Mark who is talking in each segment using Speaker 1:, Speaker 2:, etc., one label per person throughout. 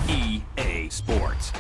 Speaker 1: EA Sports.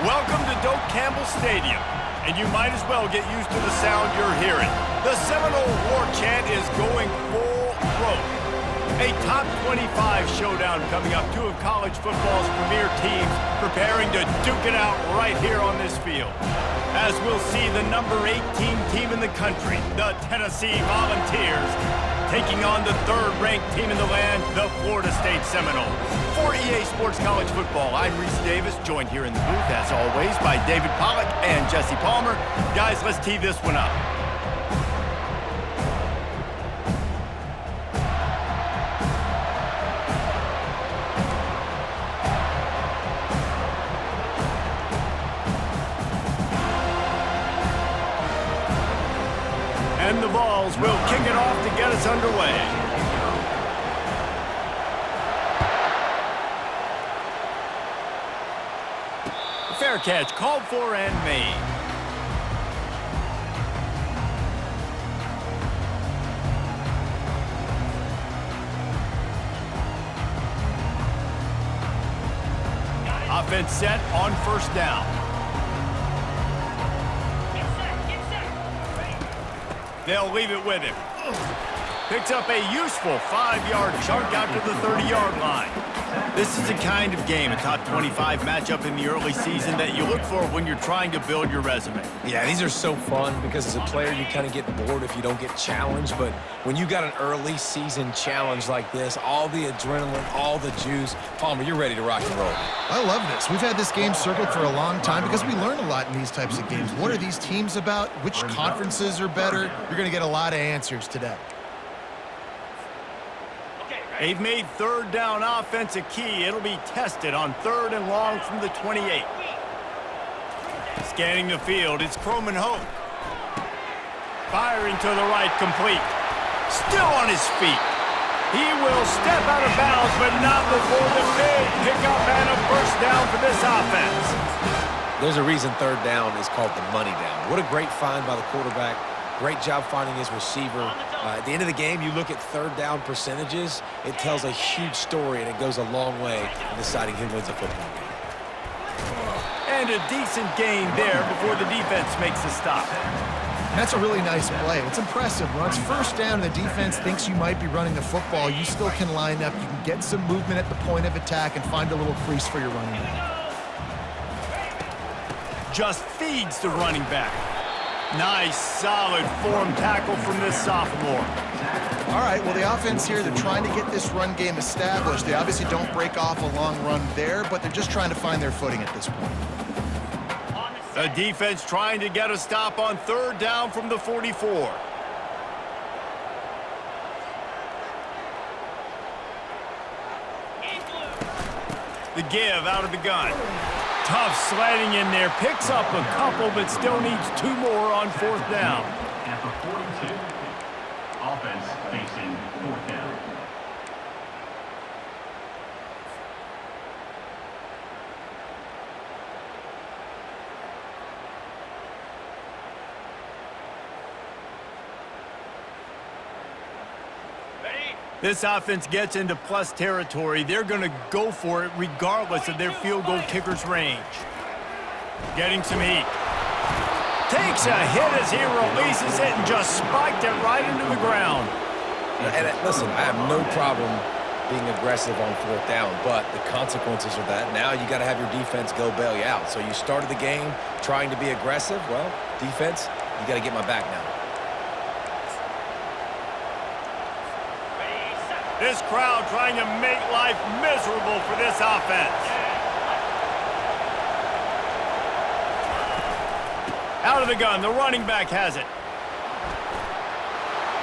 Speaker 2: Welcome to Doak Campbell Stadium, and you might as well get used to the sound you're hearing. The Seminole War Chant is going full throat. A top 25 showdown coming up. Two of college football's premier teams preparing to duke it out right here on this field. As we'll see the number 18 team in the country, the Tennessee Volunteers, taking on the third-ranked team in the land, the Florida State Seminoles. For EA Sports College Football, I'm Reese Davis, joined here in the booth, as always, by David Pollack and Jesse Palmer. Guys, let's tee this one up. And the Vols will kick it off to get us underway. Fair catch called for and made. Offense set on first down. They'll leave it with him. Picks up a useful 5-yard chunk out to the 30-yard line. This is the kind of game, a top 25 matchup in the early season, that you look for when you're trying to build your resume.
Speaker 3: Yeah, these are so fun because as a player, you kind of get bored if you don't get challenged. But when you got an early season challenge like this, all the adrenaline, all the juice, Palmer, you're ready to rock and roll.
Speaker 4: I love this. We've had this game circled for a long time because we learn a lot in these types of games. What are these teams about? Which conferences are better? You're going to get a lot of answers today.
Speaker 2: They've made third down offense a key. It'll be tested on 3rd and long from the 28. Scanning the field, it's Croman Hoke. Firing to the right, complete. Still on his feet. He will step out of bounds, but not before the big pickup and a first down for this offense.
Speaker 3: There's a reason 3rd down is called the money down. What a great find by the quarterback. Great job finding his receiver. At the end of the game, you look at 3rd down percentages. It tells a huge story, and it goes a long way in deciding who wins a football game.
Speaker 2: And a decent gain there before the defense makes a stop.
Speaker 4: That's a really nice play. It's impressive. When it's first down and the defense thinks you might be running the football, you still can line up. You can get some movement at the point of attack and find a little crease for your running back.
Speaker 2: Just feeds the running back. Nice, solid form tackle from this sophomore.
Speaker 4: All right, well, the offense here, they're trying to get this run game established. They obviously don't break off a long run there, but they're just trying to find their footing at this point.
Speaker 2: The defense trying to get a stop on 3rd down from the 44. The give out of the gun. Tough sledding in there. Picks up a couple, but still needs 2 more on 4th down.
Speaker 1: At the 42, offense facing 4th down.
Speaker 2: This offense gets into plus territory. They're going to go for it regardless of their field goal kicker's range. Getting some heat. Takes a hit as he releases it and just spiked it right into the ground.
Speaker 3: And listen, I have no problem being aggressive on 4th down, but the consequences of that, now you got to have your defense go bail you out. So you started the game trying to be aggressive. Well, defense, you got to get my back now.
Speaker 2: This crowd trying to make life miserable for this offense. Out of the gun, the running back has it.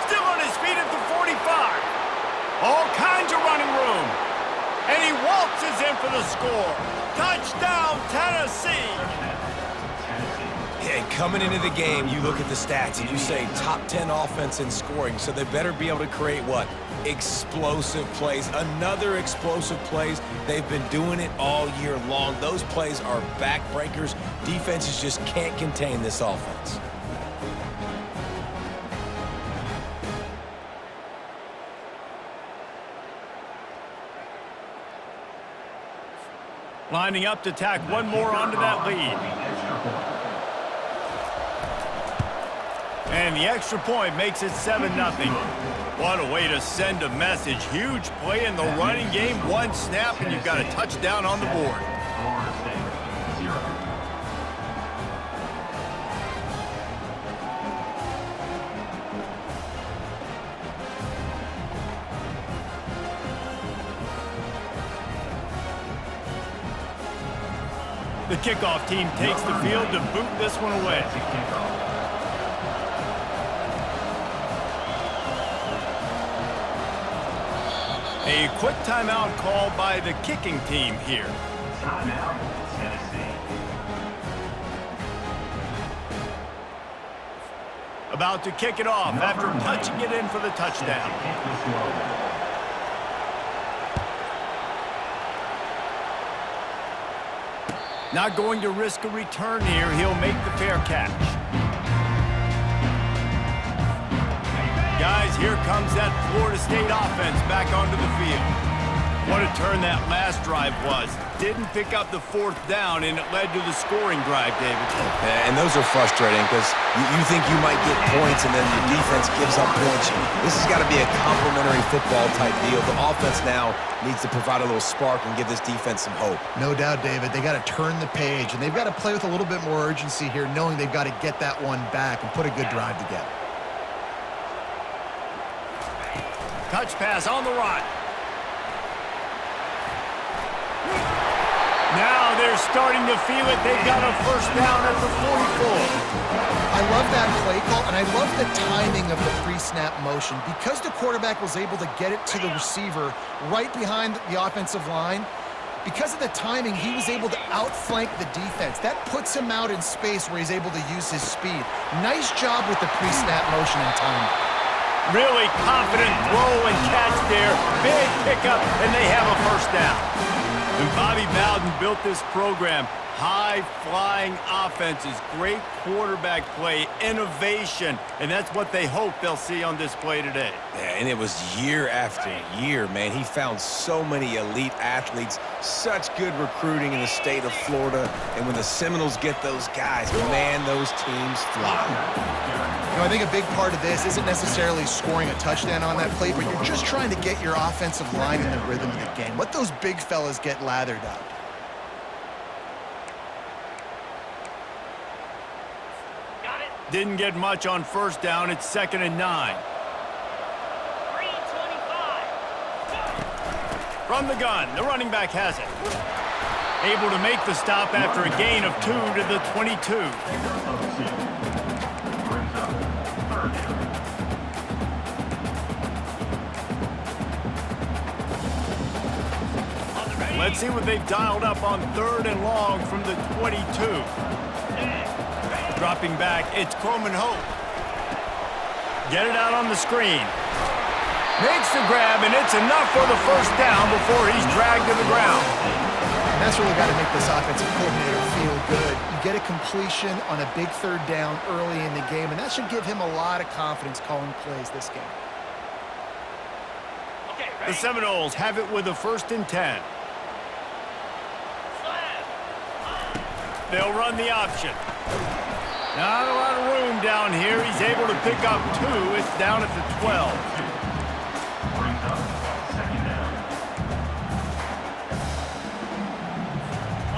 Speaker 2: Still on his feet at the 45. All kinds of running room. And he waltzes in for the score. Touchdown, Tennessee.
Speaker 3: And coming into the game, you look at the stats and you say top 10 offense in scoring, so they better be able to create what? Explosive plays. Another explosive plays. They've been doing it all year long. Those plays are backbreakers. Defenses just can't contain this offense.
Speaker 2: Lining up to tack one more onto that lead. And the extra point makes it 7-0. What a way to send a message. Huge play in the running game. 1 snap, and you've got a touchdown on the board. The kickoff team takes the field to boot this one away. A quick timeout called by the kicking team here.
Speaker 1: Timeout, Tennessee.
Speaker 2: About to kick it off after touching it in for the touchdown. Not going to risk a return here. He'll make the fair catch. Guys, here comes that Florida State offense back onto the field. What a turn that last drive was. Didn't pick up the fourth down, and it led to the scoring drive, David.
Speaker 3: And those are frustrating because you think you might get points and then your defense gives up points. This has got to be a complementary football type deal. The offense now needs to provide a little spark and give this defense some hope.
Speaker 4: No doubt, David. They got to turn the page, and they've got to play with a little bit more urgency here, knowing they've got to get that one back and put a good drive together.
Speaker 2: Touch pass on the right. Now they're starting to feel it. They've got a first down at the 44.
Speaker 4: I love that play call, and I love the timing of the pre-snap motion. Because the quarterback was able to get it to the receiver right behind the offensive line, because of the timing, he was able to outflank the defense. That puts him out in space where he's able to use his speed. Nice job with the pre-snap motion and timing.
Speaker 2: Really confident throw and catch there. Big pickup, and they have a first down. When Bobby Bowden built this program, high-flying offenses, great quarterback play, innovation, and that's what they hope they'll see on display today.
Speaker 3: Yeah, and it was year after year, man. He found so many elite athletes, such good recruiting in the state of Florida, and when the Seminoles get those guys, man, those teams fly.
Speaker 4: You know, I think a big part of this isn't necessarily scoring a touchdown on that play, but you're just trying to get your offensive line in the rhythm of the game. Let those big fellas get lathered up.
Speaker 2: Didn't get much on first down. It's 2nd and 9.
Speaker 5: 325.
Speaker 2: From the gun, the running back has it. Able to make the stop after a gain of 2 to the 22. Let's see what they've dialed up on 3rd and long from the 22. Dropping back, it's Coleman Hope. Get it out on the screen. Makes the grab, and it's enough for the first down before he's dragged to the ground.
Speaker 4: And that's really got to make this offensive coordinator feel good. You get a completion on a big 3rd down early in the game, and that should give him a lot of confidence calling plays this game.
Speaker 5: Okay,
Speaker 2: The
Speaker 5: ready?
Speaker 2: Seminoles have it with a 1st and 10. They'll run the option. Not a lot of room down here. He's able to pick up 2. It's down at the 12.
Speaker 1: Brings up 2nd down.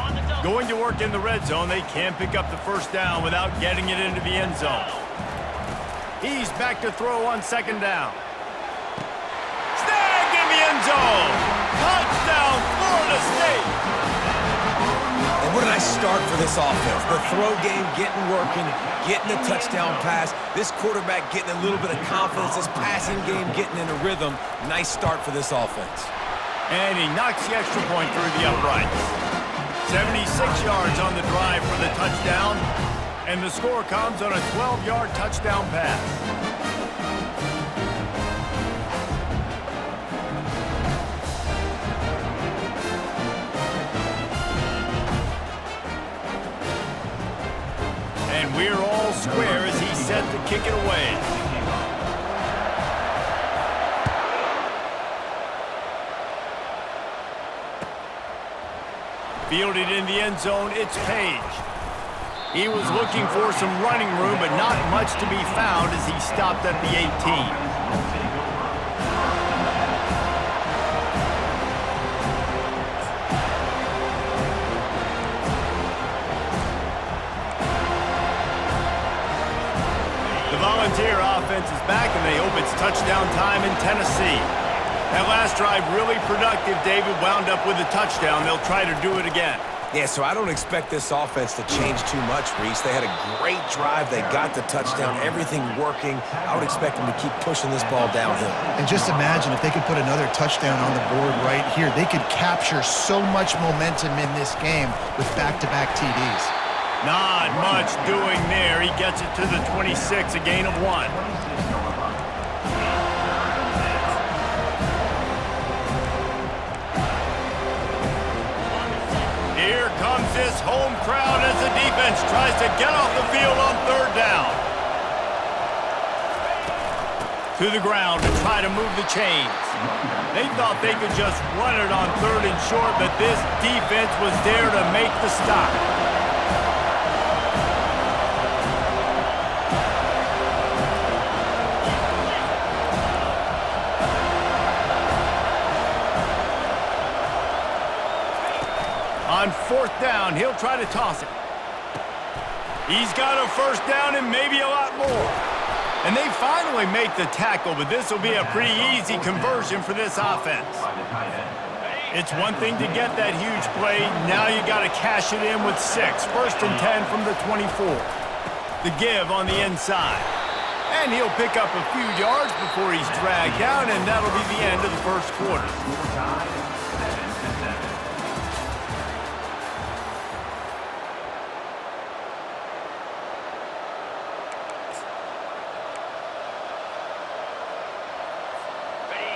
Speaker 5: On the double.
Speaker 2: Going to work in the red zone. They can't pick up the first down without getting it into the end zone. He's back to throw on 2nd down. Snagged in the end zone. Touchdown, Florida State.
Speaker 3: And what a nice start for this offense. The throw game getting working, getting the touchdown pass. This quarterback getting a little bit of confidence. This passing game getting in a rhythm. Nice start for this offense.
Speaker 2: And he knocks the extra point through the uprights. 76 yards on the drive for the touchdown. And the score comes on a 12-yard touchdown pass. And we're all square as he's set to kick it away. Fielded in the end zone, it's Page. He was looking for some running room, but not much to be found as he stopped at the 18. Volunteer offense is back, and they hope it's touchdown time in Tennessee. That last drive really productive. David wound up with a touchdown. They'll try to do it again.
Speaker 3: Yeah, so I don't expect this offense to change too much, Reese. They had a great drive. They got the touchdown, everything working. I would expect them to keep pushing this ball downhill.
Speaker 4: And just imagine if they could put another touchdown on the board right here. They could capture so much momentum in this game with back-to-back TDs.
Speaker 2: Not much doing there. He gets it to the 26, a gain of 1. Here comes this home crowd as the defense tries to get off the field on 3rd down. To the ground to try to move the chains. They thought they could just run it on 3rd and short, but this defense was there to make the stop. On 4th down, he'll try to toss it. He's got a 1st down and maybe a lot more. And they finally make the tackle, but this will be a pretty easy conversion for this offense. It's one thing to get that huge play. Now you got to cash it in with 6. 1st and 10 from the 24. The give on the inside. And he'll pick up a few yards before he's dragged down, and that'll be the end of the 1st quarter.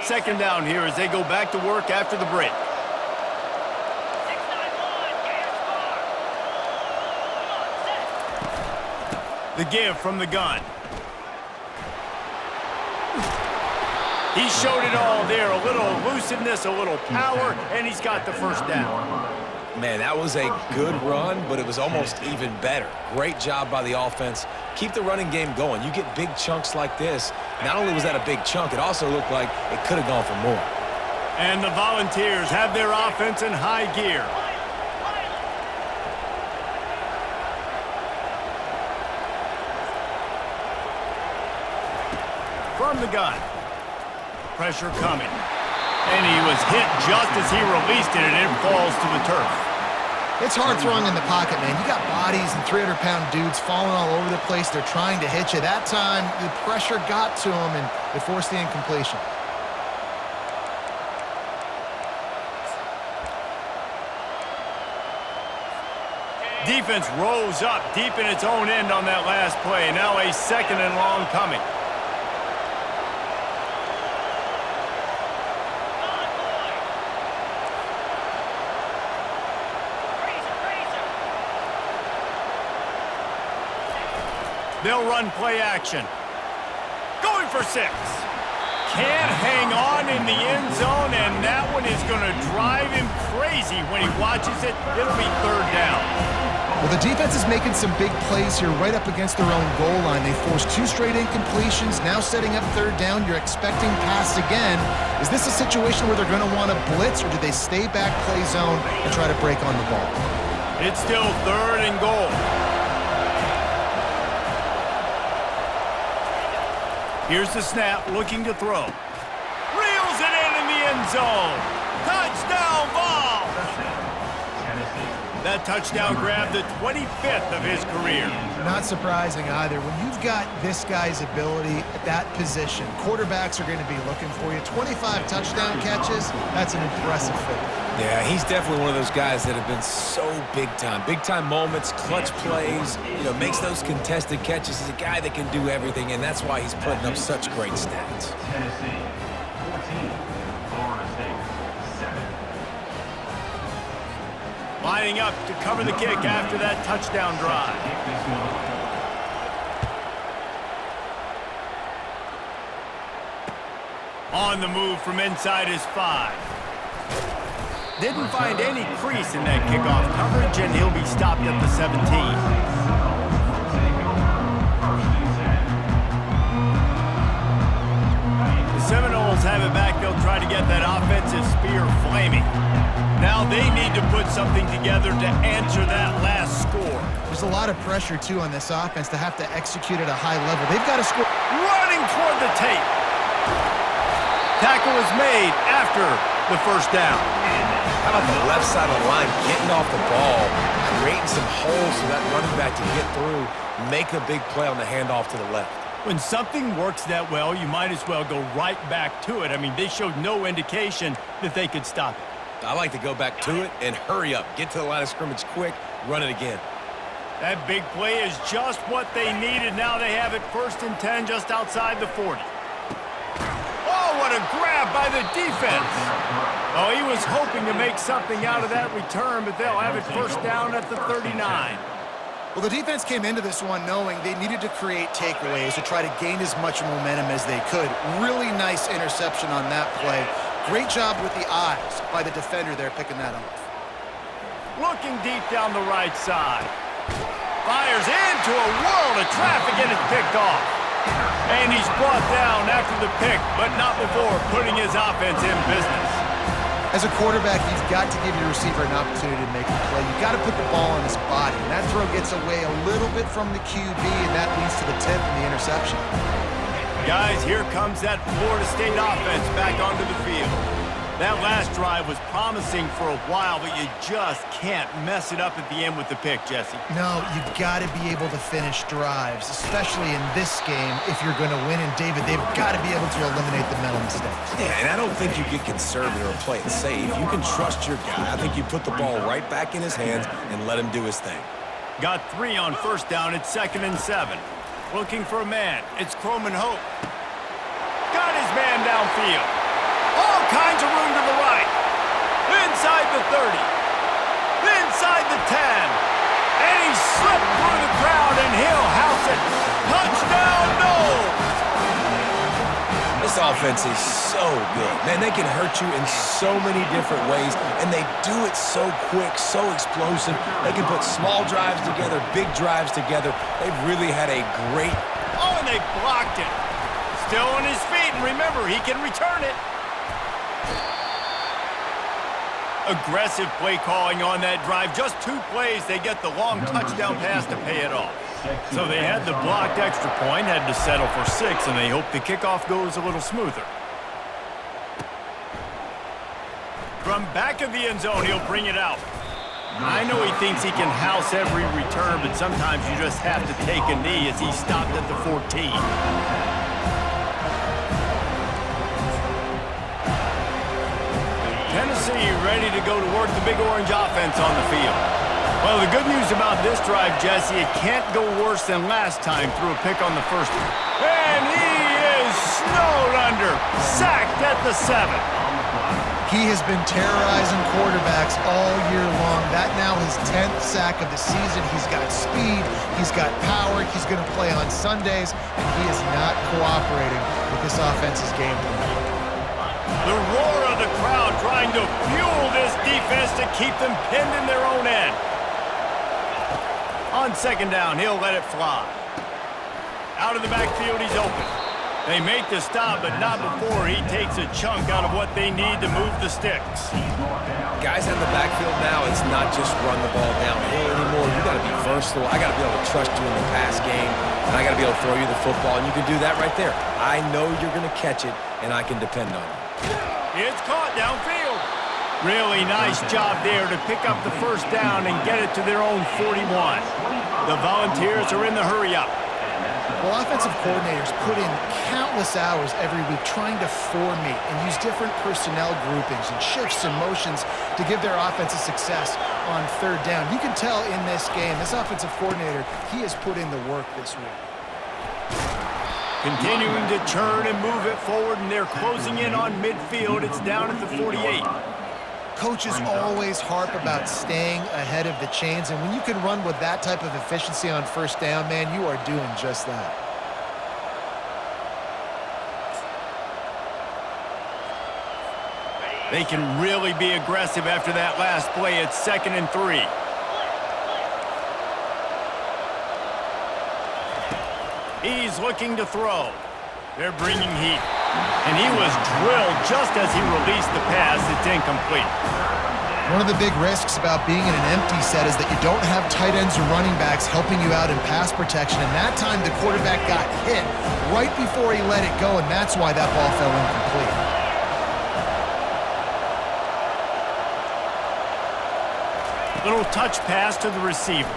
Speaker 2: Second down here as they go back to work after the break. 6-9-1, the give from the gun. He showed it all there. A little elusiveness, a little power, and he's got the 1st down.
Speaker 3: Man, that was a good run, but it was almost even better. Great job by the offense. Keep the running game going. You get big chunks like this. Not only was that a big chunk, it also looked like it could have gone for more.
Speaker 2: And the Volunteers have their offense in high gear. From the gun. Pressure coming. And he was hit just as he released it, and it falls to the turf.
Speaker 4: It's hard throwing in the pocket, man. You got bodies and 300-pound dudes falling all over the place. They're trying to hit you. That time, the pressure got to him, and it forced the incompletion.
Speaker 2: Defense rose up deep in its own end on that last play. Now a 2nd and long coming. They'll run play action. Going for 6. Can't hang on in the end zone, and that one is going to drive him crazy when he watches it. It'll be 3rd down.
Speaker 4: Well, the defense is making some big plays here right up against their own goal line. They forced 2 straight incompletions, now setting up 3rd down. You're expecting pass again. Is this a situation where they're going to want to blitz, or do they stay back, play zone, and try to break on the ball?
Speaker 2: It's still 3rd and goal. Here's the snap, looking to throw. Reels it in the end zone. Touchdown ball! That touchdown grabbed the 25th of his career.
Speaker 4: Not surprising either. When you've got this guy's ability at that position, quarterbacks are going to be looking for you. 25 touchdown catches, that's an impressive figure.
Speaker 3: Yeah, he's definitely one of those guys that have been so big time. Big time moments, clutch plays, makes those contested catches. He's a guy that can do everything, and that's why he's putting up such great stats.
Speaker 1: Tennessee, 14. Florida State, 7.
Speaker 2: Lining up to cover the kick after that touchdown drive. On the move from inside his 5. Didn't find any crease in that kickoff coverage, and he'll be stopped at the 17. The Seminoles have it back. They'll try to get that offensive spear flaming. Now they need to put something together to answer that last score.
Speaker 4: There's a lot of pressure, too, on this offense to have to execute at a high level. They've got to score.
Speaker 2: Running toward the tape. Tackle is made after the 1st down.
Speaker 3: How about the left side of the line getting off the ball, creating some holes for that running back to get through, make a big play on the handoff to the left.
Speaker 2: When something works that well, you might as well go right back to it. I mean, they showed no indication that they could stop it.
Speaker 3: I like to go back to it and hurry up. Get to the line of scrimmage quick, run it again.
Speaker 2: That big play is just what they needed. Now they have it 1st and 10 just outside the 40. Oh, what a grab by the defense. Oh, he was hoping to make something out of that return, but they'll have it 1st down at the 39.
Speaker 4: Well, the defense came into this one knowing they needed to create takeaways to try to gain as much momentum as they could. Really nice interception on that play. Great job with the eyes by the defender there picking that off.
Speaker 2: Looking deep down the right side. Fires into a world of traffic and it's picked off. And he's brought down after the pick, but not before putting his offense in business.
Speaker 4: As a quarterback, you've got to give your receiver an opportunity to make a play. You've got to put the ball on his body. And that throw gets away a little bit from the QB, and that leads to the tip and the interception.
Speaker 2: Guys, here comes that Florida State offense back onto the field. That last drive was promising for a while, but you just can't mess it up at the end with the pick, Jesse.
Speaker 4: No, you've got to be able to finish drives, especially in this game if you're going to win. And, David, they've got to be able to eliminate the mental mistakes.
Speaker 3: Yeah, and I don't think you get conservative or play it safe. You can trust your guy. I think you put the ball right back in his hands and let him do his thing.
Speaker 2: Got 3 on first down. It's 2nd and 7. Looking for a man. It's Croman Hope. Got his man downfield. All kinds of room to the right. Inside the 30. Inside the 10. And he slipped through the crowd and he'll house it. Touchdown, Noles!
Speaker 3: This offense is so good. Man, they can hurt you in so many different ways, and they do it so quick, so explosive. They can put small drives together, big drives together. They've really had a great...
Speaker 2: Oh, and they blocked it. Still on his feet, and remember, he can return it. Aggressive play calling on that drive. Just 2 plays, they get the long touchdown pass to pay it off. So they had the blocked extra point, had to settle for 6, and they hope the kickoff goes a little smoother. From back of the end zone, he'll bring it out. I know he thinks he can house every return, but sometimes you just have to take a knee as he stopped at the 14. Tennessee ready to go to work the Big Orange offense on the field. Well, the good news about this drive, Jesse, it can't go worse than last time through a pick on the first one. And he is snowed under, sacked at the 7.
Speaker 4: He has been terrorizing quarterbacks all year long. That now his 10th sack of the season. He's got speed, he's got power, he's going to play on Sundays, and he is not cooperating with this offense's game plan.
Speaker 2: The roar of the crowd trying to fuel this defense to keep them pinned in their own end. On 2nd down, he'll let it fly. Out of the backfield, he's open. They make the stop, but not before he takes a chunk out of what they need to move the sticks.
Speaker 3: Guys in the backfield now, it's not just run the ball downhill anymore. You got to be versatile. I got to be able to trust you in the pass game, and I got to be able to throw you the football, and you can do that right there. I know you're going to catch it, and I can depend on you.
Speaker 2: It's caught downfield. Really nice job there to pick up the first down and get it to their own 41. The Volunteers are in the hurry-up.
Speaker 4: Well, offensive coordinators put in countless hours every week trying to formate and use different personnel groupings and shifts and motions to give their offense a success on 3rd down. You can tell in this game, this offensive coordinator, he has put in the work this week.
Speaker 2: Continuing to turn and move it forward, and they're closing in on midfield. It's down at the 48.
Speaker 4: Coaches always harp about staying ahead of the chains, and when you can run with that type of efficiency on 1st down, man, you are doing just that.
Speaker 2: They can really be aggressive after that last play. It's 2nd and 3. He's looking to throw. They're bringing heat. And he was drilled just as he released the pass. It's incomplete.
Speaker 4: One of the big risks about being in an empty set is that you don't have tight ends or running backs helping you out in pass protection. And that time the quarterback got hit right before he let it go, and that's why that ball fell incomplete.
Speaker 2: Little touch pass to the receiver.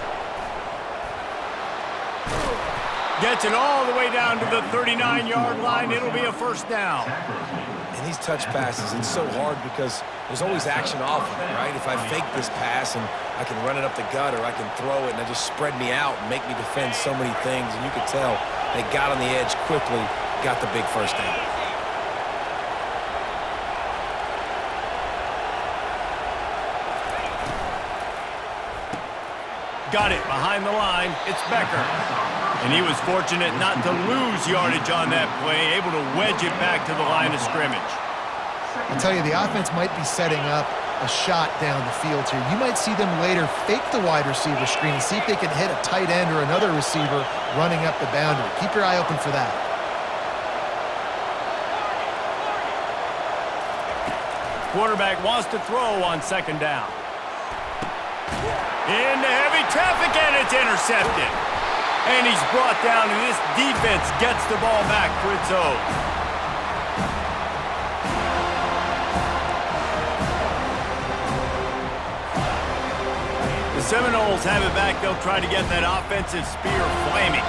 Speaker 2: Gets it all the way down to the 39-yard line. It'll be a 1st down.
Speaker 3: And these touch passes, it's so hard because there's always action off of it, right? If I fake this pass and I can run it up the gut or I can throw it and they just spread me out and make me defend so many things, and you could tell they got on the edge quickly, got the big 1st down.
Speaker 2: got it behind the line. It's Becker. And he was fortunate not to lose yardage on that play, able to wedge it back to the line of scrimmage.
Speaker 4: I'll tell you, the offense might be setting up a shot down the field here. You might see them later fake the wide receiver screen and see if they can hit a tight end or another receiver running up the boundary. Keep your eye open for that.
Speaker 2: Quarterback wants to throw on second down. Into heavy traffic, and it's intercepted. And he's brought down, and this defense gets the ball back for its own. The Seminoles have it back. They'll try to get that offensive spear flaming.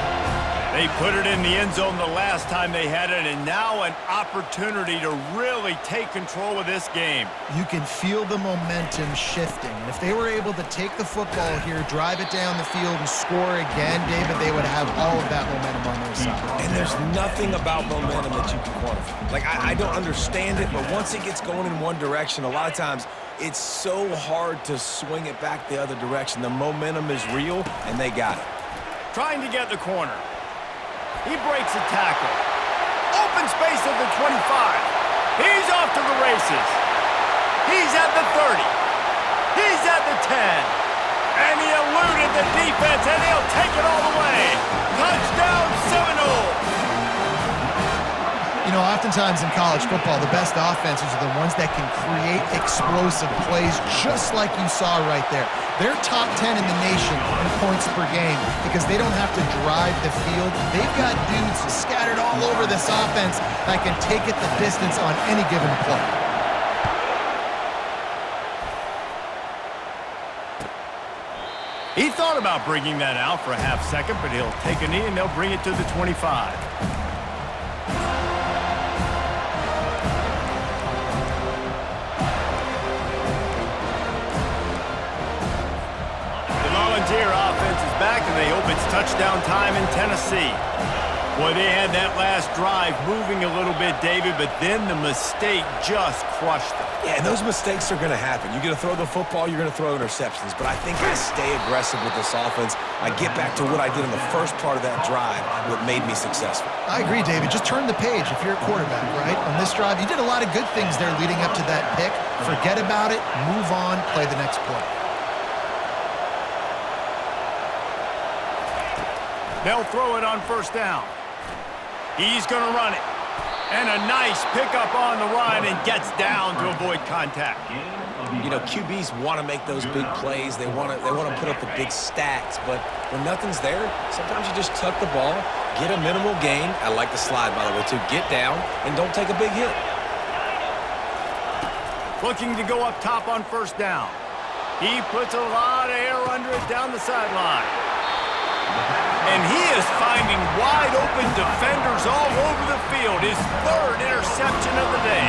Speaker 2: They put it in the end zone the last time they had it, and now an opportunity to really take control of this game.
Speaker 4: You can feel the momentum shifting. And if they were able to take the football here, drive it down the field, and score again, David, they would have all of that momentum on their side.
Speaker 3: And there's nothing about momentum that you can quantify. Like, I don't understand it, but once it gets going in one direction, a lot of times it's so hard to swing it back the other direction. The momentum is real, and they got it.
Speaker 2: Trying to get the corner. He breaks a tackle. Open space at the 25. He's off to the races. He's at the 30. He's at the 10. And he eluded the defense, and he'll take it all the way. Touchdown, Seminoles!
Speaker 4: You know, oftentimes in college football, the best offenses are the ones that can create explosive plays, just like you saw right there. They're top 10 in the nation in points per game because they don't have to drive the field. They've got dudes scattered all over this offense that can take it the distance on any given play.
Speaker 2: He thought about bringing that out for a half second, but he'll take a knee and they'll bring it to the 25. Volunteer offense is back, and they hope it's touchdown time in Tennessee. Boy, they had that last drive moving a little bit, David, but then the mistake just crushed them.
Speaker 3: Yeah, and those mistakes are going to happen. You're going to throw the football, you're going to throw interceptions, but I think I stay aggressive with this offense. I get back to what I did in the first part of that drive, what made me successful.
Speaker 4: I agree, David. Just turn the page if you're a quarterback, right? On this drive, you did a lot of good things there leading up to that pick. Forget about it, move on, play the next play.
Speaker 2: They'll throw it on first down. He's going to run it. And a nice pickup on the run and gets down to avoid contact.
Speaker 3: You know, QBs want to make those big plays. They want to put up the big stats. But when nothing's there, sometimes you just tuck the ball, get a minimal gain. I like the slide, by the way, too. Get down and don't take a big hit.
Speaker 2: Looking to go up top on first down. He puts a lot of air under it down the sideline. And he is finding wide-open defenders all over the field. His third interception of the day.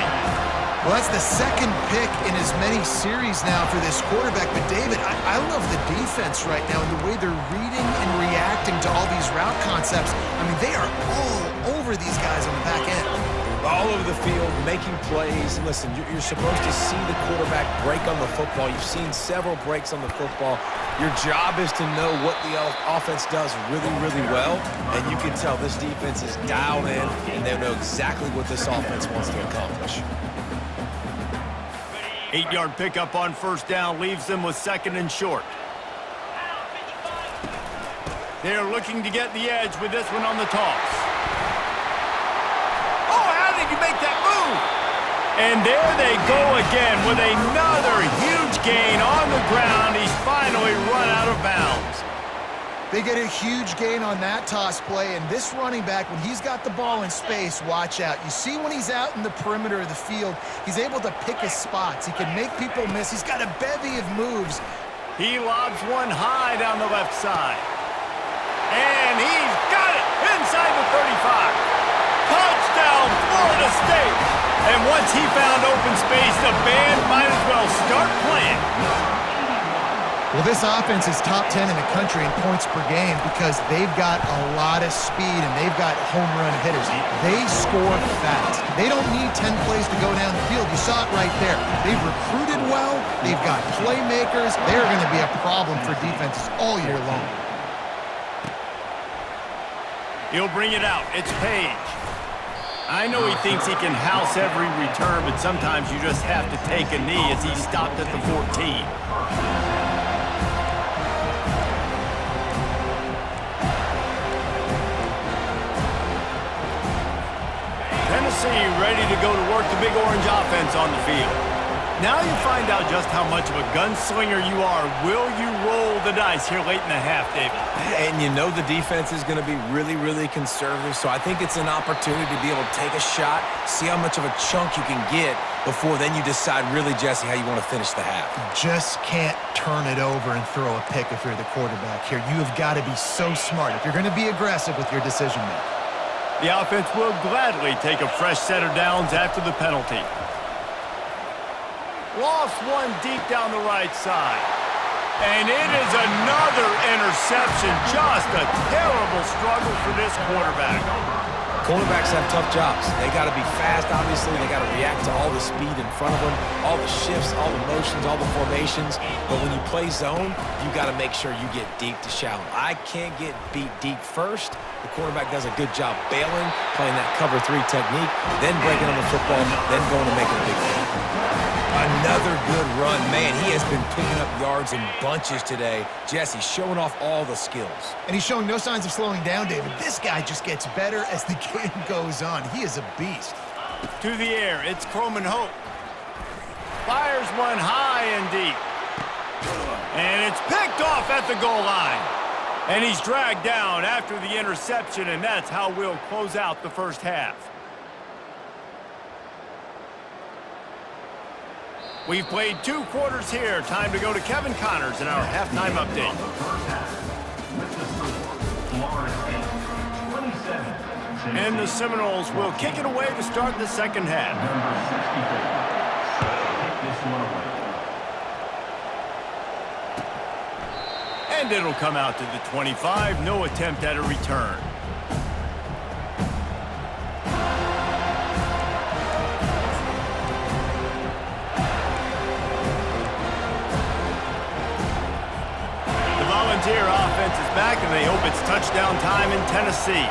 Speaker 4: Well, that's the second pick in as many series now for this quarterback. But, David, I love the defense right now and the way they're reading and reacting to all these route concepts. I mean, they are all over these guys on the back end.
Speaker 3: All over the field, making plays. And listen, you're supposed to see the quarterback break on the football. You've seen several breaks on the football. Your job is to know what the offense does really, really well. And you can tell this defense is dialed in, and they know exactly what this offense wants to accomplish.
Speaker 2: 8-yard pickup on first down leaves them with second and short. They're looking to get the edge with this one on the toss. You make that move. And there they go again with another huge gain on the ground. He's finally run out of bounds.
Speaker 4: They get a huge gain on that toss play, and this running back, when he's got the ball in space, watch out. You see when he's out in the perimeter of the field, he's able to pick his spots. He can make people miss. He's got a bevy of moves.
Speaker 2: He lobs one high down the left side. And he's got it inside the 35. Touchdown, Florida State! And once he found open space, the band might as well start playing.
Speaker 4: Well, this offense is top 10 in the country in points per game because they've got a lot of speed and they've got home run hitters. They score fast. They don't need 10 plays to go down the field. You saw it right there. They've recruited well. They've got playmakers. They're going to be a problem for defenses all year long.
Speaker 2: He'll bring it out. It's Page. I know he thinks he can house every return, but sometimes you just have to take a knee as he stopped at the 14. Tennessee ready to go to work the Big Orange offense on the field. Now you find out just how much of a gunslinger you are. Will you roll the dice here late in the half, David?
Speaker 3: And you know the defense is going to be really, really conservative, so I think it's an opportunity to be able to take a shot, see how much of a chunk you can get before then you decide really, Jesse, how you want to finish the half.
Speaker 4: Just can't turn it over and throw a pick if you're the quarterback here. You have got to be so smart if you're going to be aggressive with your decision making.
Speaker 2: The offense will gladly take a fresh set of downs after the penalty. Lofts one deep down the right side. And it is another interception. Just a terrible struggle for this quarterback.
Speaker 3: Quarterbacks have tough jobs. They got to be fast, obviously. They got to react to all the speed in front of them, all the shifts, all the motions, all the formations. But when you play zone, you got to make sure you get deep to shallow. I can't get beat deep first. The quarterback does a good job bailing, playing that cover 3 technique, then breaking on the football, then going to make it a big play. Another good run. Man, he has been picking up yards in bunches today. Jesse showing off all the skills.
Speaker 4: And he's showing no signs of slowing down, David. This guy just gets better as the game goes on. He is a beast.
Speaker 2: To the air, it's Croman Hope. Fires one high and deep. And it's picked off at the goal line. And he's dragged down after the interception, and that's how we'll close out the first half. We've played 2 quarters here. Time to go to Kevin Connors in our halftime update. And the Seminoles will kick it away to start the second half. And it'll come out to the 25. No attempt at a return. Volunteer offense is back, and they hope it's touchdown time in Tennessee.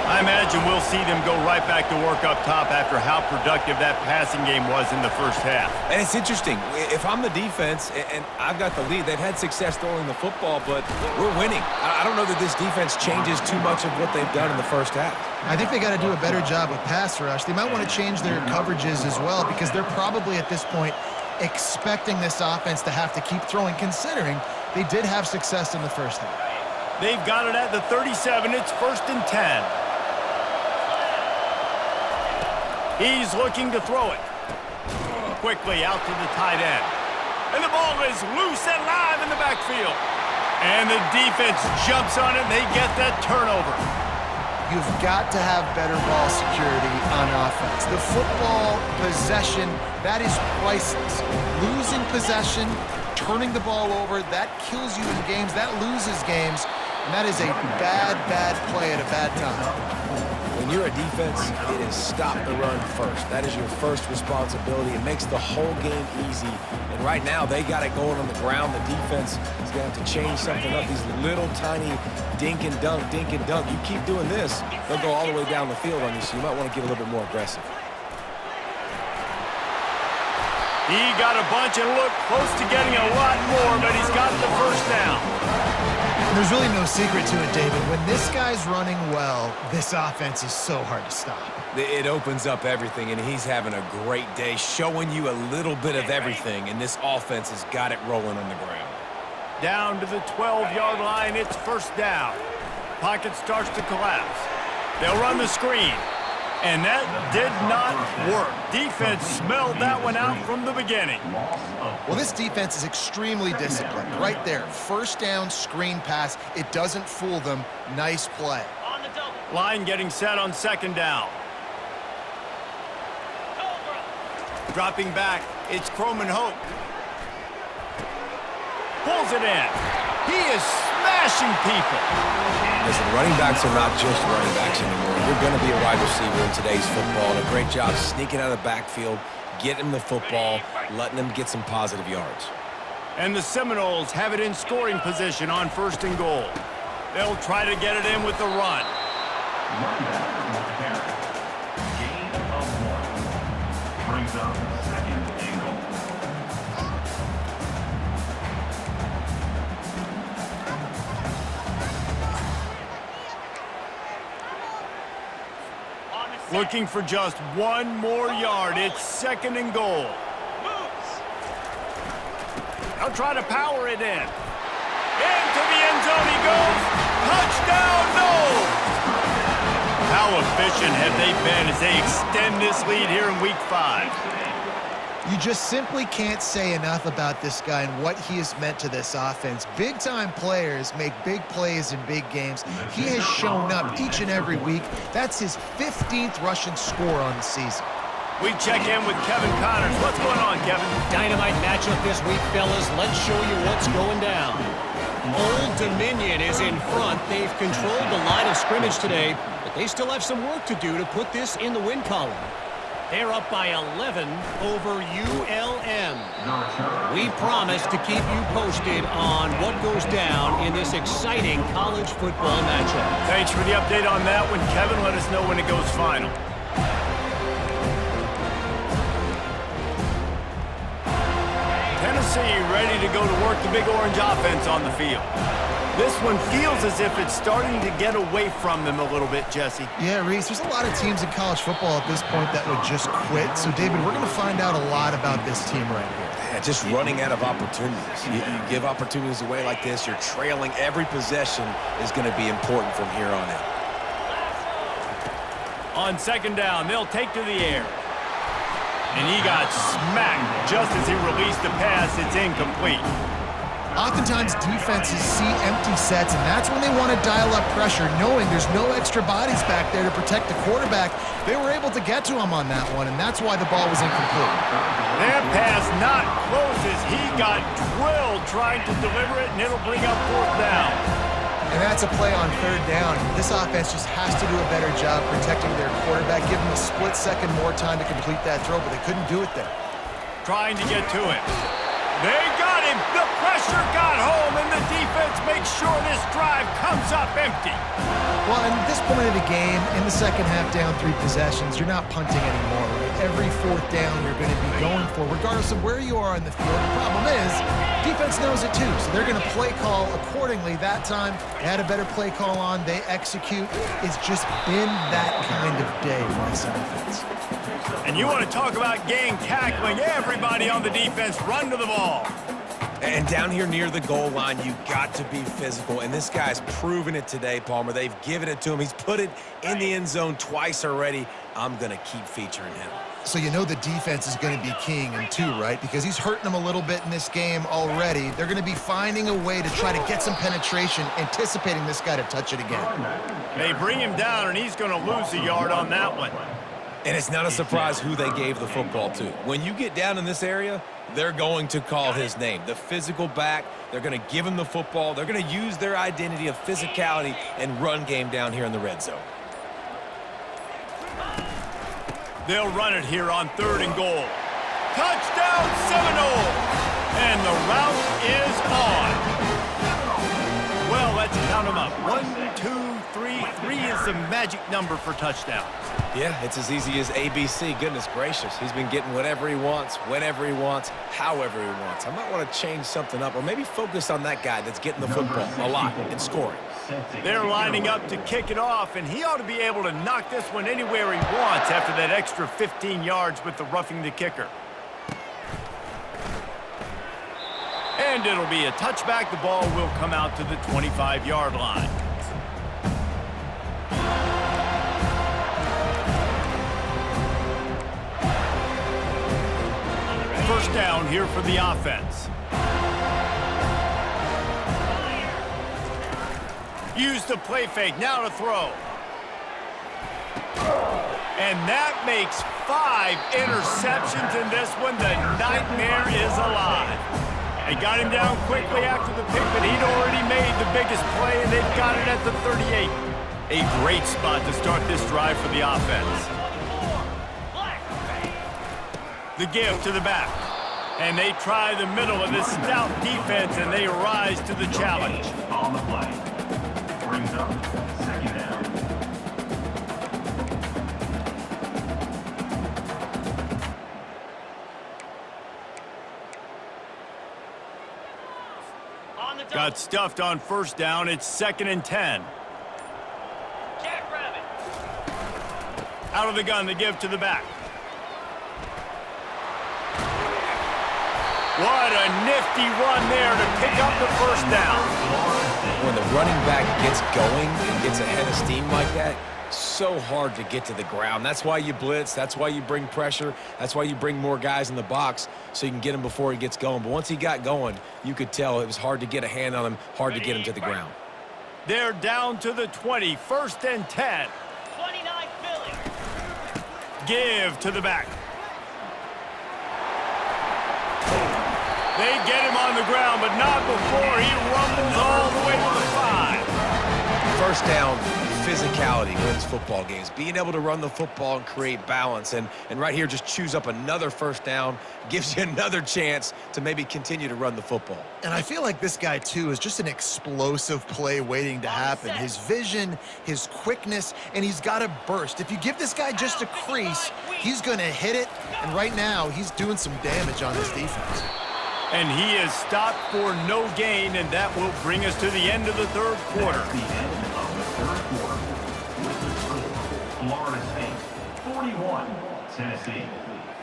Speaker 2: I imagine we'll see them go right back to work up top after how productive that passing game was in the first half.
Speaker 3: And it's interesting. If I'm the defense and I've got the lead, they've had success throwing the football, but we're winning. I don't know that this defense changes too much of what they've done in the first half.
Speaker 4: I think they got to do a better job with pass rush. They might want to change their coverages as well because they're probably at this point expecting this offense to have to keep throwing, considering they did have success in the first half.
Speaker 2: They've got it at the 37. It's 1st and 10. He's looking to throw it. Quickly out to the tight end. And the ball is loose and live in the backfield. And the defense jumps on it, and they get that turnover.
Speaker 4: You've got to have better ball security on offense. The football possession, that is priceless. Losing possession, turning the ball over, that kills you in games, that loses games, and that is a bad, bad play at a bad time.
Speaker 3: When you're a defense, it is stop the run first. That is your first responsibility. It makes the whole game easy. And right now, they got it going on the ground. The defense is going to have to change something up. These little tiny dink and dunk, dink and dunk. You keep doing this, they'll go all the way down the field on you, so you might want to get a little bit more aggressive.
Speaker 2: He got a bunch and looked close to getting a lot more, but he's got the first down.
Speaker 4: There's really no secret to it, David. When this guy's running well, this offense is so hard to stop.
Speaker 3: It opens up everything, and he's having a great day, showing you a little bit of everything, and this offense has got it rolling on the ground.
Speaker 2: Down to the 12-yard line, it's 1st down. Pocket starts to collapse. They'll run the screen. And that did not work. Defense smelled that one out from the beginning.
Speaker 4: Well, this defense is extremely disciplined. Right there, 1st down, screen pass. It doesn't fool them. Nice play.
Speaker 2: Line getting set on 2nd down. Dropping back, it's Croman Hope. Pulls it in. He is smashing people.
Speaker 3: Listen, running backs are not just running backs anymore. You're going to be a wide receiver in today's football. And a great job sneaking out of the backfield, getting him the football, letting him get some positive yards.
Speaker 2: And the Seminoles have it in scoring position on 1st and goal. They'll try to get it in with the run.
Speaker 1: Run back with carry. Gain of 1. Brings up 2nd and goal.
Speaker 2: Looking for just 1 more yard. It's 2nd and goal. They'll try to power it in. Into the end zone he goes. Touchdown, no! How efficient have they been as they extend this lead here in Week 5?
Speaker 4: You just simply can't say enough about this guy and what he has meant to this offense. Big-time players make big plays in big games. He has shown up each and every week. That's his 15th rushing score on the season.
Speaker 2: We check in with Kevin Connors. What's going on, Kevin?
Speaker 5: Dynamite matchup this week, fellas. Let's show you what's going down. Old Dominion is in front. They've controlled the line of scrimmage today, but they still have some work to do to put this in the win column. They're up by 11 over ULM. We promise to keep you posted on what goes down in this exciting college football matchup.
Speaker 2: Thanks for the update on that one, Kevin. Let us know when it goes final. Tennessee ready to go to work the Big Orange offense on the field. This one feels as if it's starting to get away from them a little bit, Jesse.
Speaker 4: Yeah, Reese, there's a lot of teams in college football at this point that would just quit. So, David, we're going to find out a lot about this team right here.
Speaker 3: Yeah, just running out of opportunities. You give opportunities away like this, you're trailing. Every possession is going to be important from here on out.
Speaker 2: On 2nd down, they'll take to the air. And he got smacked just as he released the pass. It's incomplete.
Speaker 4: Oftentimes, defenses see empty sets, and that's when they want to dial up pressure, knowing there's no extra bodies back there to protect the quarterback. They were able to get to him on that one, and that's why the ball was incomplete.
Speaker 2: That pass not close as he got drilled trying to deliver it, and it'll bring up 4th down.
Speaker 4: And that's a play on 3rd down. This offense just has to do a better job protecting their quarterback, give him a split second more time to complete that throw, but they couldn't do it there.
Speaker 2: Trying to get to it. They got him. The pressure got home, and the defense makes sure this drive comes up empty.
Speaker 4: Well, and at this point of the game, in the second half, down 3 possessions, you're not punting anymore, right? Every 4th down you're going to be going for, regardless of where you are in the field. The problem is, defense knows it too, so they're going to play call accordingly. That time, they had a better play call on. They execute. It's just been that kind of day for this offense.
Speaker 2: And you want to talk about gang tackling. Everybody on the defense run to the ball.
Speaker 3: And down here near the goal line, you got to be physical. And this guy's proven it today, Palmer. They've given it to him. He's put it in the end zone twice already. I'm going to keep featuring him.
Speaker 4: So you know the defense is going to be keying him too, right? Because he's hurting them a little bit in this game already. They're going to be finding a way to try to get some penetration, anticipating this guy to touch it again.
Speaker 2: They bring him down, and he's going to lose a yard on that one.
Speaker 3: And it's not a surprise who they gave the football to. When you get down in this area, they're going to call his name. The physical back, they're going to give him the football. They're going to use their identity of physicality and run game down here in the red zone.
Speaker 2: They'll run it here on 3rd and goal. Touchdown, Seminoles! And the route is on. Well, let's count them up. 1, 2, 3. 3 is the magic number for touchdowns.
Speaker 3: Yeah, it's as easy as ABC. Goodness gracious. He's been getting whatever he wants, whenever he wants, however he wants. I might want to change something up or maybe focus on that guy that's getting the football a lot and scoring.
Speaker 2: They're lining up to kick it off, and he ought to be able to knock this one anywhere he wants after that extra 15 yards with the roughing the kicker. And it'll be a touchback. The ball will come out to the 25-yard line. First down here for the offense. Use the play fake, now to throw. And that makes 5 interceptions in this one. The nightmare is alive. They got him down quickly after the pick, but he'd already made the biggest play, and they've got it at the 38. A great spot to start this drive for the offense. The give to the back. And they try the middle of this stout defense, and they rise to the challenge.
Speaker 1: On the play. Brings up second down.
Speaker 2: Got stuffed on first down. It's 2nd and 10. Out of the gun, the give to the back. What a nifty run there to pick up the first down.
Speaker 3: When the running back gets going and gets ahead of steam like that, so hard to get to the ground. That's why you blitz. That's why you bring pressure. That's why you bring more guys in the box so you can get him before he gets going. But once he got going, you could tell it was hard to get a hand on him, hard to get him to the ground.
Speaker 2: They're down to the 20, 1st and 10.
Speaker 6: 29 Philly.
Speaker 2: Give to the back. They get him on the ground, but not before he rumbles all the way to the 5.
Speaker 3: First down, physicality wins football games. Being able to run the football and create balance. And right here, just choose up another first down, gives you another chance to maybe continue to run the football.
Speaker 4: And I feel like this guy, too, is just an explosive play waiting to happen. His vision, his quickness, and he's got a burst. If you give this guy just a crease, he's going to hit it. And right now, he's doing some damage on this defense.
Speaker 2: And he is stopped for no gain, and that will bring us to the end of the third quarter.
Speaker 1: That's the end of the third quarter. With the score, Florida State 41, Tennessee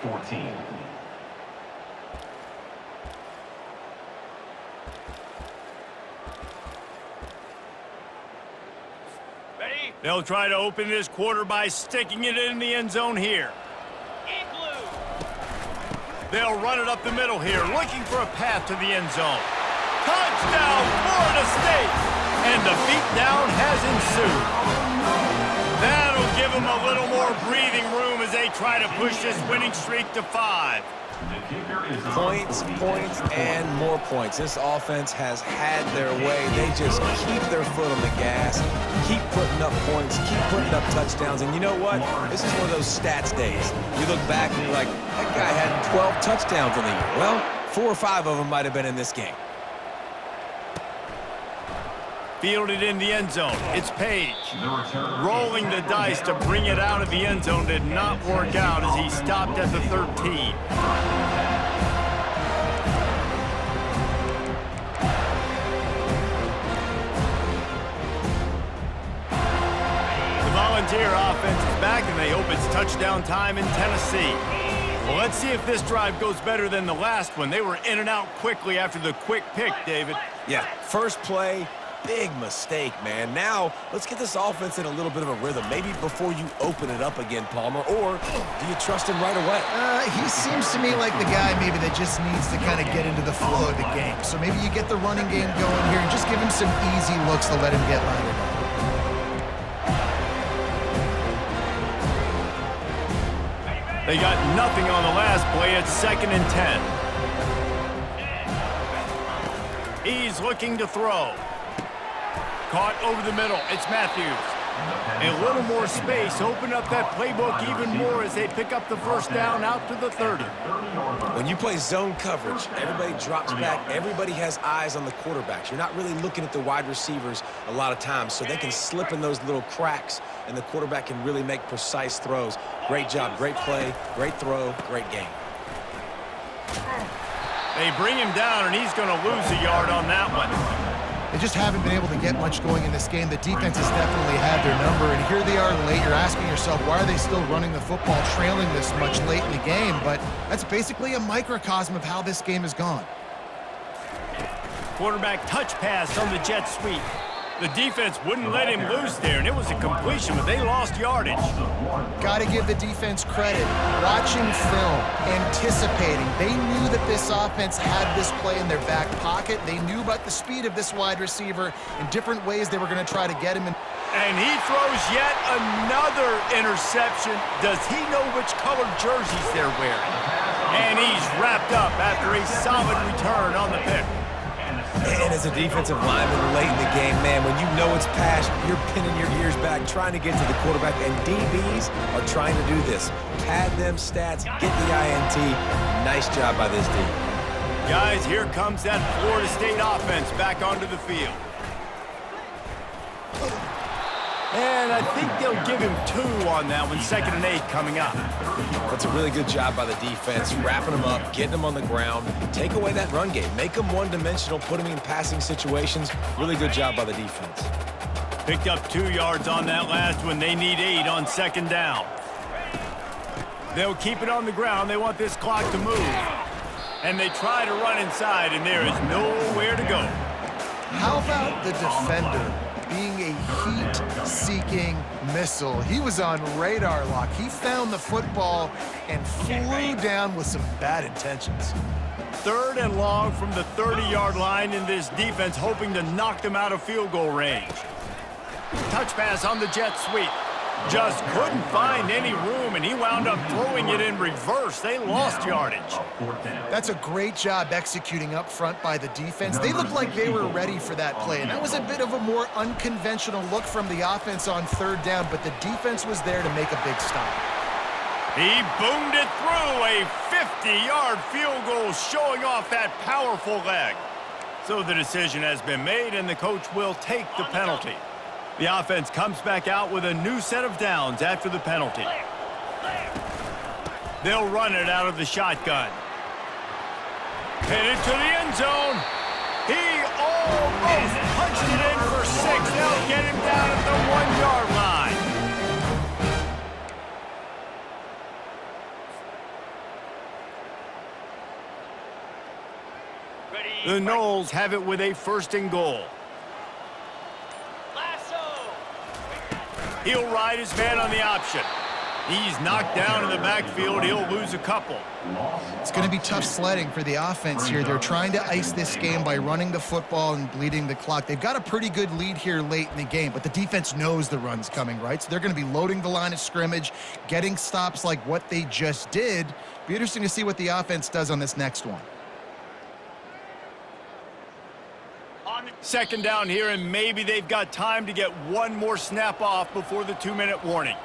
Speaker 1: 14.
Speaker 6: Ready?
Speaker 2: They'll try to open this quarter by sticking it in the end zone here.
Speaker 6: Igloo.
Speaker 2: They'll run it up the middle here, looking for a path to the end zone. Touchdown, Florida State! And the beatdown has ensued. That'll give them a little more breathing room as they try to push this winning streak to 5.
Speaker 1: The kicker is
Speaker 3: Points, points, and more points. This offense has had their way. They just keep their foot on the gas, keep putting up points, keep putting up touchdowns. And you know what? This is one of those stats days. You look back and you're like, that guy had 12 touchdowns in the year. Well, 4 or 5 of them might have been in this game.
Speaker 2: Fielded in the end zone. It's Page.
Speaker 1: the return.
Speaker 2: Rolling the dice to bring it out of the end zone did not work out as he stopped at the 13. The Volunteer offense is back, and they hope it's touchdown time in Tennessee. Well, let's see if this drive goes better than the last one. They were in and out quickly after the quick pick, David.
Speaker 3: Yeah, first play, big mistake, man. Now, let's get this offense in a little bit of a rhythm. Maybe before you open it up again, Palmer, or do you trust him right away?
Speaker 4: He seems to me like the guy maybe that just needs to kind of get into the flow of the game. So maybe you get the running game going here and just give him some easy looks to let him get lined up.
Speaker 2: They got nothing on the last play. It's 2nd and 10. He's looking to throw. Caught over the middle. It's Matthews. A little more space. Open up that playbook even more as they pick up the first down out to the 30.
Speaker 3: When you play zone coverage, everybody drops back. Everybody has eyes on the quarterbacks. You're not really looking at the wide receivers a lot of times, so they can slip in those little cracks, and the quarterback can really make precise throws. Great job, great play, great throw, great game.
Speaker 2: They bring him down, and he's going to lose a yard on that one.
Speaker 4: They just haven't been able to get much going in this game. The defense has definitely had their number, and here they are late. You're asking yourself, why are they still running the football, trailing this much late in the game? But that's basically a microcosm of how this game has gone.
Speaker 2: Quarterback touch pass on the jet sweep. The defense wouldn't let him loose there, and it was a completion, but they lost yardage.
Speaker 4: Got to give the defense credit. Watching film, anticipating. They knew that this offense had this play in their back pocket. They knew about the speed of this wide receiver and different ways they were going to try to get him.
Speaker 2: And he throws yet another interception. Does he know which color jerseys they're wearing? And he's wrapped up after a solid return on the pick.
Speaker 3: And as a defensive lineman late in the game, man, when you know it's pass, you're pinning your ears back, trying to get to the quarterback, and DBs are trying to do this. Pad them stats, get the INT. Nice job by this D.
Speaker 2: Guys, here comes that Florida State offense back onto the field. And I think they'll give him 2 on that one, 2nd and 8 coming up.
Speaker 3: That's a really good job by the defense, wrapping them up, getting them on the ground. Take away that run game. Make them one-dimensional, put them in passing situations. Really good job by the defense.
Speaker 2: Picked up 2 yards on that last one. They need 8 on 2nd down. They'll keep it on the ground. They want this clock to move. And they try to run inside, and there is nowhere to go.
Speaker 4: How about the defender being a heat-seeking missile? He was on radar lock. He found the football and flew down with some bad intentions.
Speaker 2: 3rd and long from the 30-yard line, in this defense hoping to knock them out of field goal range. Touch pass on the jet sweep. Just couldn't find any room, and he wound up throwing it in reverse. They lost yardage.
Speaker 4: That's a great job executing up front by the defense. They looked like they were ready for that play, and that was a bit of a more unconventional look from the offense on 3rd down, but the defense was there to make a big stop.
Speaker 2: He boomed it through, a 50-yard field goal showing off that powerful leg. So the decision has been made, and the coach will take the penalty. The offense comes back out with a new set of downs after the penalty. They'll run it out of the shotgun. Headed to the end zone. He almost punched it in for 6. They'll get him down at the 1-yard line. The Noles have it with a 1st and goal. He'll ride his man on the option. He's knocked down in the backfield. He'll lose a couple.
Speaker 4: It's going to be tough sledding for the offense here. They're trying to ice this game by running the football and bleeding the clock. They've got a pretty good lead here late in the game, but the defense knows the run's coming, right? So they're going to be loading the line of scrimmage, getting stops like what they just did. Be interesting to see what the offense does on this next one.
Speaker 2: 2nd down here, and maybe they've got time to get 1 more snap off before the 2-minute warning.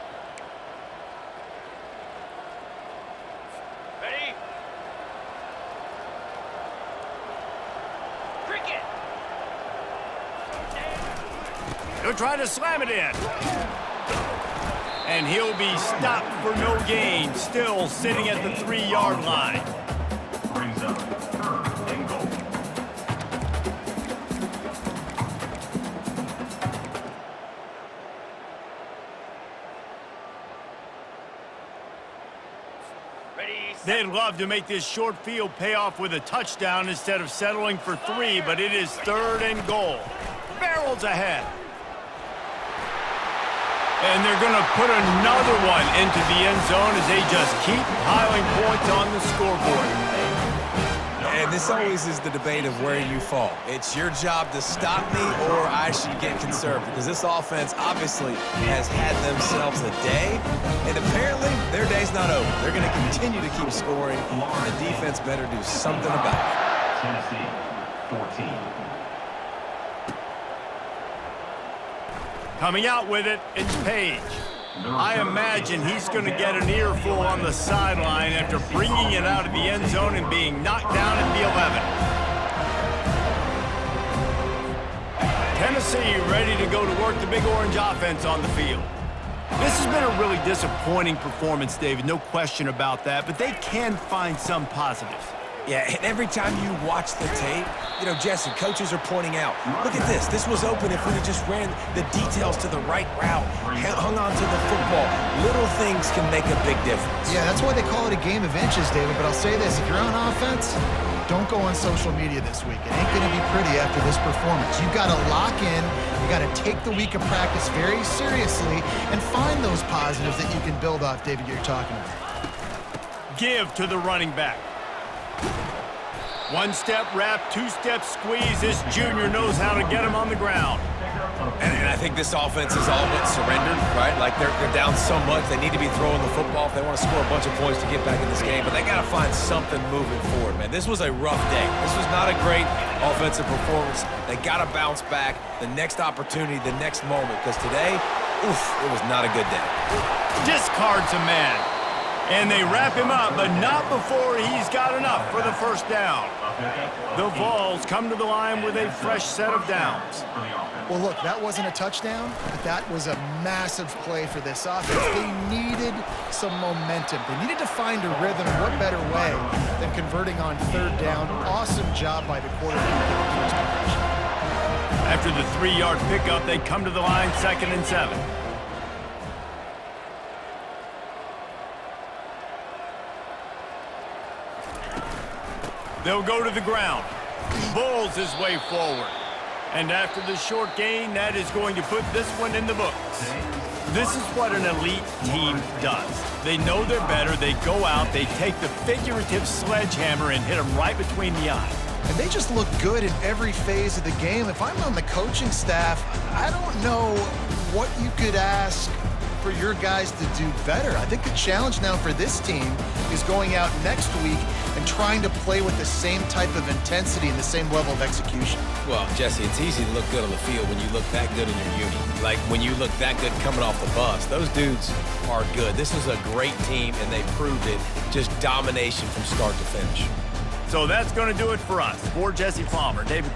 Speaker 6: Ready? Cricket.
Speaker 2: He'll try to slam it in. And he'll be stopped for no gain, still sitting at the 3-yard line.
Speaker 1: Brings up 3rd and goal.
Speaker 2: They'd love to make this short field pay off with a touchdown instead of settling for 3, but it is 3rd and goal. Barrels ahead. And they're going to put another one into the end zone as they just keep piling points on the scoreboard.
Speaker 3: And this always is the debate of where you fall. It's your job to stop me or I should get conservative, because this offense obviously has had themselves a day, and apparently their day's not over. They're going to continue to keep scoring, and the defense better do something about it.
Speaker 1: Tennessee, 14.
Speaker 2: Coming out with it, it's Page. I imagine he's going to get an earful on the sideline after bringing it out of the end zone and being knocked down at the 11. Tennessee ready to go to work the Big Orange offense on the field. This has been a really disappointing performance, David, no question about that, but they can find some positives.
Speaker 3: Yeah, and every time you watch the tape, you know, Jesse, coaches are pointing out, look at this. This was open if we just ran the details to the right route, hung on to the football. Little things can make a big difference.
Speaker 4: Yeah, that's why they call it a game of inches, David. But I'll say this, if you're on offense, don't go on social media this week. It ain't going to be pretty after this performance. You've got to lock in. You got to take the week of practice very seriously and find those positives that you can build off, David, you're talking about.
Speaker 2: Give to the running back. 1-step wrap, 2-step squeeze. This junior knows how to get him on the ground.
Speaker 3: And I think this offense is all but surrendered, right? Like they're down so much, they need to be throwing the football if they want to score a bunch of points to get back in this game. But they got to find something moving forward, man. This was a rough day. This was not a great offensive performance. They got to bounce back. The next opportunity, the next moment, because today, oof, it was not a good day.
Speaker 2: Discards a man. And they wrap him up, but not before he's got enough for the first down. The Vols come to the line with a fresh set of downs.
Speaker 4: Well, look, that wasn't a touchdown, but that was a massive play for this offense. They needed some momentum. They needed to find a rhythm. What better way than converting on third down? Awesome job by the quarterback.
Speaker 2: After the 3-yard pickup, they come to the line 2nd and 7. They'll go to the ground. Bowles his way forward. And after the short gain, that is going to put this one in the books. This is what an elite team does. They know they're better. They go out. They take the figurative sledgehammer and hit them right between the eyes.
Speaker 4: And they just look good in every phase of the game. If I'm on the coaching staff, I don't know what you could ask for your guys to do better. I think the challenge now for this team is going out next week and trying to play with the same type of intensity and the same level of execution.
Speaker 3: Well, Jesse, it's easy to look good on the field when you look that good in your uni. Like when you look that good coming off the bus. Those dudes are good. This is a great team, and they proved it. Just domination from start to finish.
Speaker 2: So that's going to do it for us. For Jesse Palmer, David